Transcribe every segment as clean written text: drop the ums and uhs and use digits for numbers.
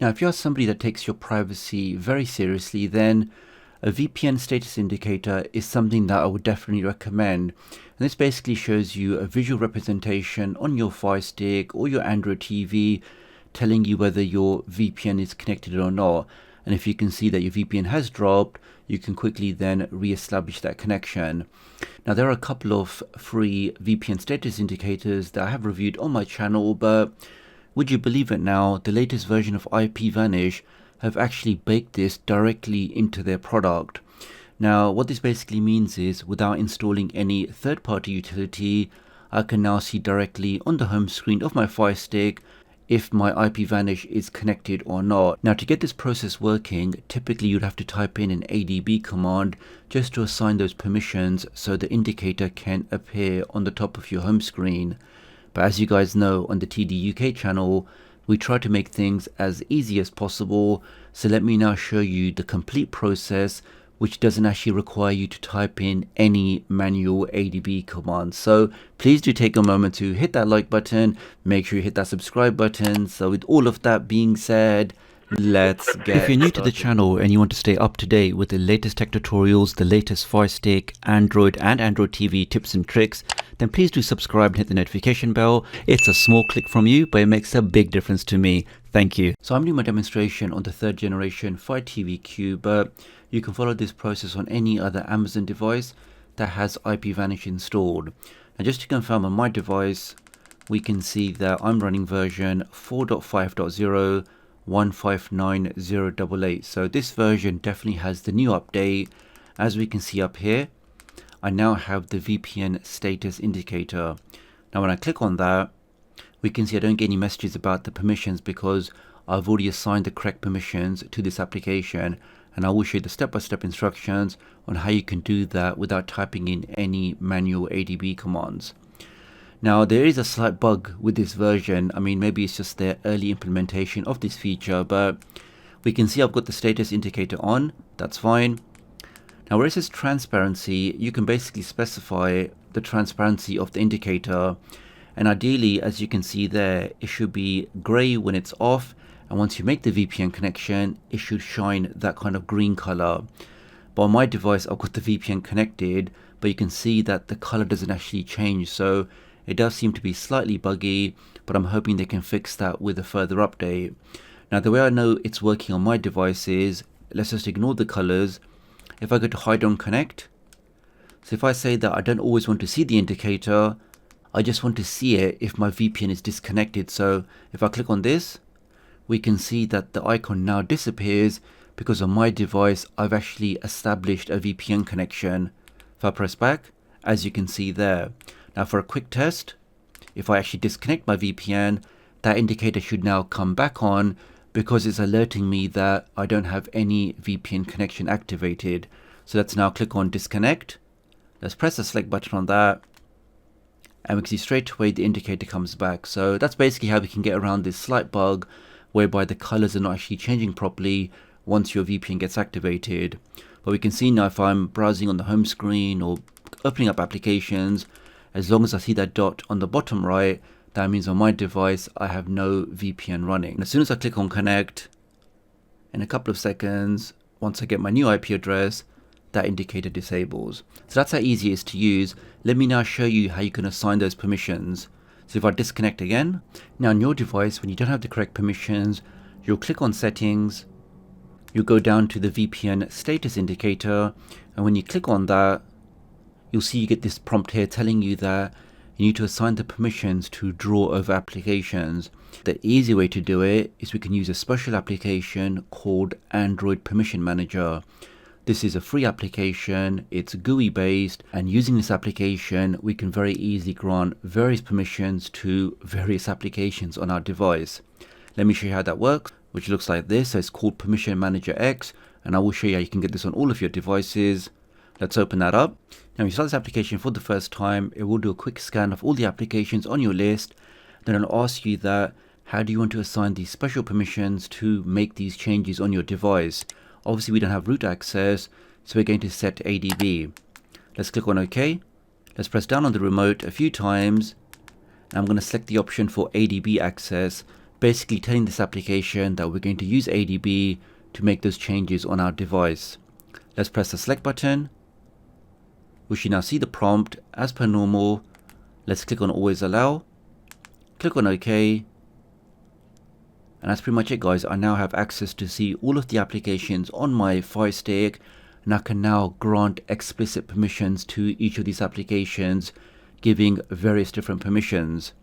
Now, if you're somebody that takes your privacy very seriously, then a VPN status indicator is something that I would definitely recommend. And this basically shows you a visual representation on your Firestick or your Android TV telling you whether your VPN is connected or not. And if you can see that your VPN has dropped, you can quickly then re-establish that connection. Now, there are a couple of free VPN status indicators that I have reviewed on my channel, but would you believe it now, the latest version of Ipvanish have actually baked this directly into their product. Now, what this basically means is without installing any third-party utility, I can now see directly on the home screen of my Firestick if my Ipvanish is connected or not. Now, to get this process working, typically you'd have to type in an ADB command just to assign those permissions so the indicator can appear on the top of your home screen. But as you guys know, on the tdoctoruk channel, we try to make things as easy as possible. So let me now show you the complete process, which doesn't actually require you to type in any manual ADB commands. So please do take a moment to hit that like button, make sure you hit that subscribe button. So with all of that being said, let's get If you're new to the channel and you want to stay up to date with the latest tech tutorials, the latest Firestick, Android and Android TV tips and tricks, then please do subscribe and hit the notification bell. It's a small click from you, but it makes a big difference to me. Thank you. So I'm doing my demonstration on the 3rd generation Fire TV Cube, but you can follow this process on any other Amazon device that has Ipvanish installed. And just to confirm on my device, we can see that I'm running version 4.5.0 159.088. So this version definitely has the new update. As we can see up here, I now have the VPN status indicator. Now when I click on that, we can see I don't get any messages about the permissions because I've already assigned the correct permissions to this application, and I will show you the step-by-step instructions on how you can do that without typing in any manual ADB commands. Now, there is a slight bug with this version. I mean, maybe it's just their early implementation of this feature, but we can see I've got the status indicator on. That's fine. Now, where it says transparency, you can basically specify the transparency of the indicator. And ideally, as you can see there, it should be gray when it's off. And once you make the VPN connection, it should shine that kind of green color. But on my device, I've got the VPN connected, but you can see that the color doesn't actually change. So it does seem to be slightly buggy, but I'm hoping they can fix that with a further update. Now, the way I know it's working on my device is, let's just ignore the colors. If I go to hide on connect, so if I say that I don't always want to see the indicator, I just want to see it if my VPN is disconnected. So if I click on this, we can see that the icon now disappears because on my device, I've actually established a VPN connection. If I press back, as you can see there. Now for a quick test, if I actually disconnect my VPN, that indicator should now come back on because it's alerting me that I don't have any VPN connection activated. So let's now click on disconnect. Let's press the select button on that, and we can see straight away the indicator comes back. So that's basically how we can get around this slight bug whereby the colors are not actually changing properly once your VPN gets activated. But we can see now if I'm browsing on the home screen or opening up applications, as long as I see that dot on the bottom right, that means on my device I have no VPN running. And as soon as I click on connect, in a couple of seconds, once I get my new IP address, that indicator disables. So that's how easy it is to use. Let me now show you how you can assign those permissions. So if I disconnect again, now on your device, when you don't have the correct permissions, you'll click on settings, you'll go down to the VPN status indicator, and when you click on that, you'll see you get this prompt here telling you that you need to assign the permissions to draw over applications. The easy way to do it is we can use a special application called Android Permission Manager. This is a free application, it's GUI based, and using this application we can very easily grant various permissions to various applications on our device. Let me show you how that works, which looks like this. So it's called Permission Manager X, and I will show you how you can get this on all of your devices. Let's open that up. Now, when you start this application for the first time, it will do a quick scan of all the applications on your list. Then it'll ask you that, how do you want to assign these special permissions to make these changes on your device? Obviously, we don't have root access, so we're going to set ADB. Let's click on OK. Let's press down on the remote a few times. And I'm going to select the option for ADB access basically telling this application that we're going to use ADB to make those changes on our device. Let's press the select button. We should now see the prompt as per normal. Let's click on always allow, click on OK, and that's pretty much it, guys. I now have access to see all of the applications on my Firestick, and I can now grant explicit permissions to each of these applications, giving various different permissions.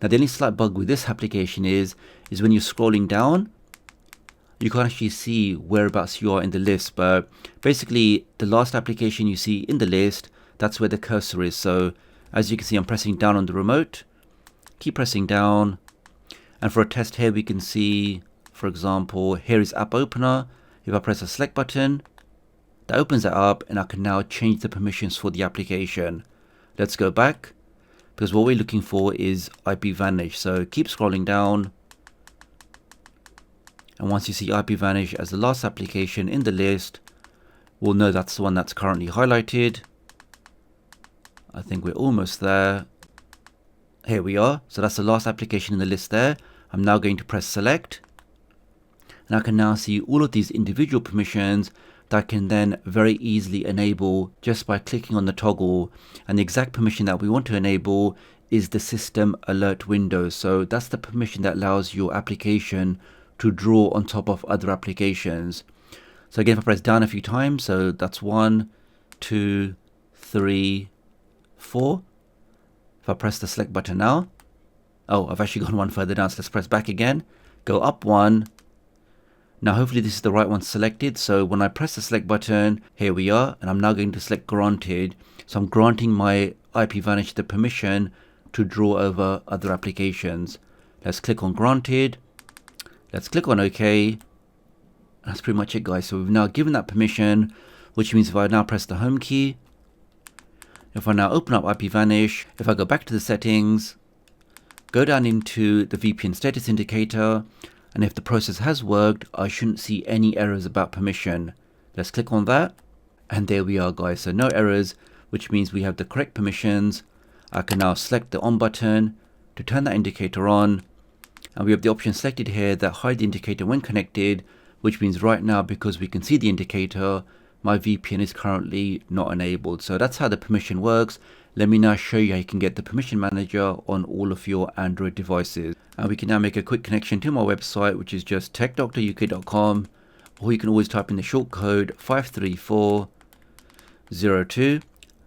Now the only slight bug with this application is when you're scrolling down, you can't actually see whereabouts you are in the list, but basically the last application you see in the list, that's where the cursor is. So as you can see, I'm pressing down on the remote, keep pressing down, and for a test here we can see, for example, here is app opener. If I press the select button, that opens it up and I can now change the permissions for the application. Let's go back, because what we're looking for is Ipvanish. So keep scrolling down, and once you see Ipvanish as the last application in the list, we'll know that's the one that's currently highlighted. I think we're almost there. Here we are. So that's the last application in the list there. I'm now going to press select, and I can now see all of these individual permissions that I can then very easily enable just by clicking on the toggle. And the exact permission that we want to enable is the system alert window. So that's the permission that allows your application to draw on top of other applications. So again, if I press down a few times, so that's 1, 2, 3, 4. If I press the select button now, oh, I've actually gone one further down, so let's press back again, go up 1. Now hopefully this is the right one selected. So when I press the select button, here we are, and I'm now going to select granted. So I'm granting my Ipvanish the permission to draw over other applications. Let's click on granted. Let's click on OK. That's pretty much it, guys. So we've now given that permission, which means if I now press the home key, if I now open up Ipvanish, if I go back to the settings, go down into the VPN status indicator, and if the process has worked, I shouldn't see any errors about permission. Let's click on that, and there we are, guys. So no errors, which means we have the correct permissions. I can now select the on button to turn that indicator on, and we have the option selected here that hide the indicator when connected, which means right now, because we can see the indicator, my VPN is currently not enabled. So that's how the permission works. Let me now show you how you can get the permission manager on all of your Android devices. And we can now make a quick connection to my website, which is just tdoctoruk.com, or you can always type in the short code 53402.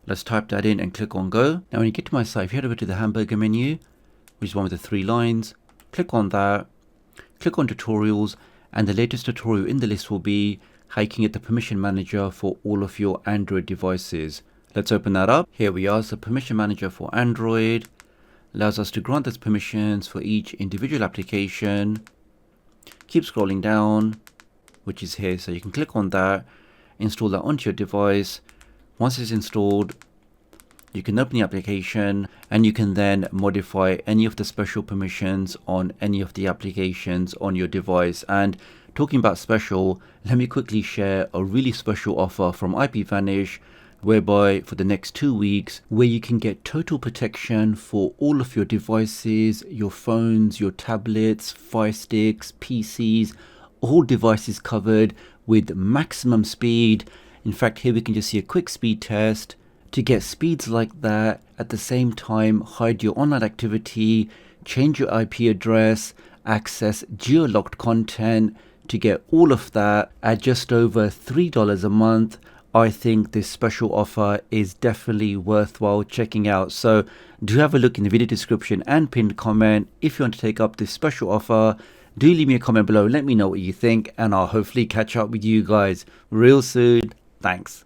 Let's type that in and click on go. Now when you get to my site, if you head over to the hamburger menu, which is one with the 3 lines, click on that, click on tutorials, and the latest tutorial in the list will be how you can get the permission manager for all of your Android devices. Let's open that up. Here we are. So permission manager for Android allows us to grant us permissions for each individual application. Keep scrolling down, which is here. So you can click on that, install that onto your device. Once it's installed, you can open the application and you can then modify any of the special permissions on any of the applications on your device. And talking about special, let me quickly share a really special offer from Ipvanish, whereby for the next 2 weeks, where you can get total protection for all of your devices, your phones, your tablets, Firesticks, PCs, all devices covered with maximum speed. In fact, here we can just see a quick speed test. To get speeds like that, at the same time, hide your online activity, change your IP address, access geo-locked content, to get all of that at just over $3 a month, I think this special offer is definitely worthwhile checking out. So do have a look in the video description and pinned comment if you want to take up this special offer. Do leave me a comment below, let me know what you think, and I'll hopefully catch up with you guys real soon. Thanks.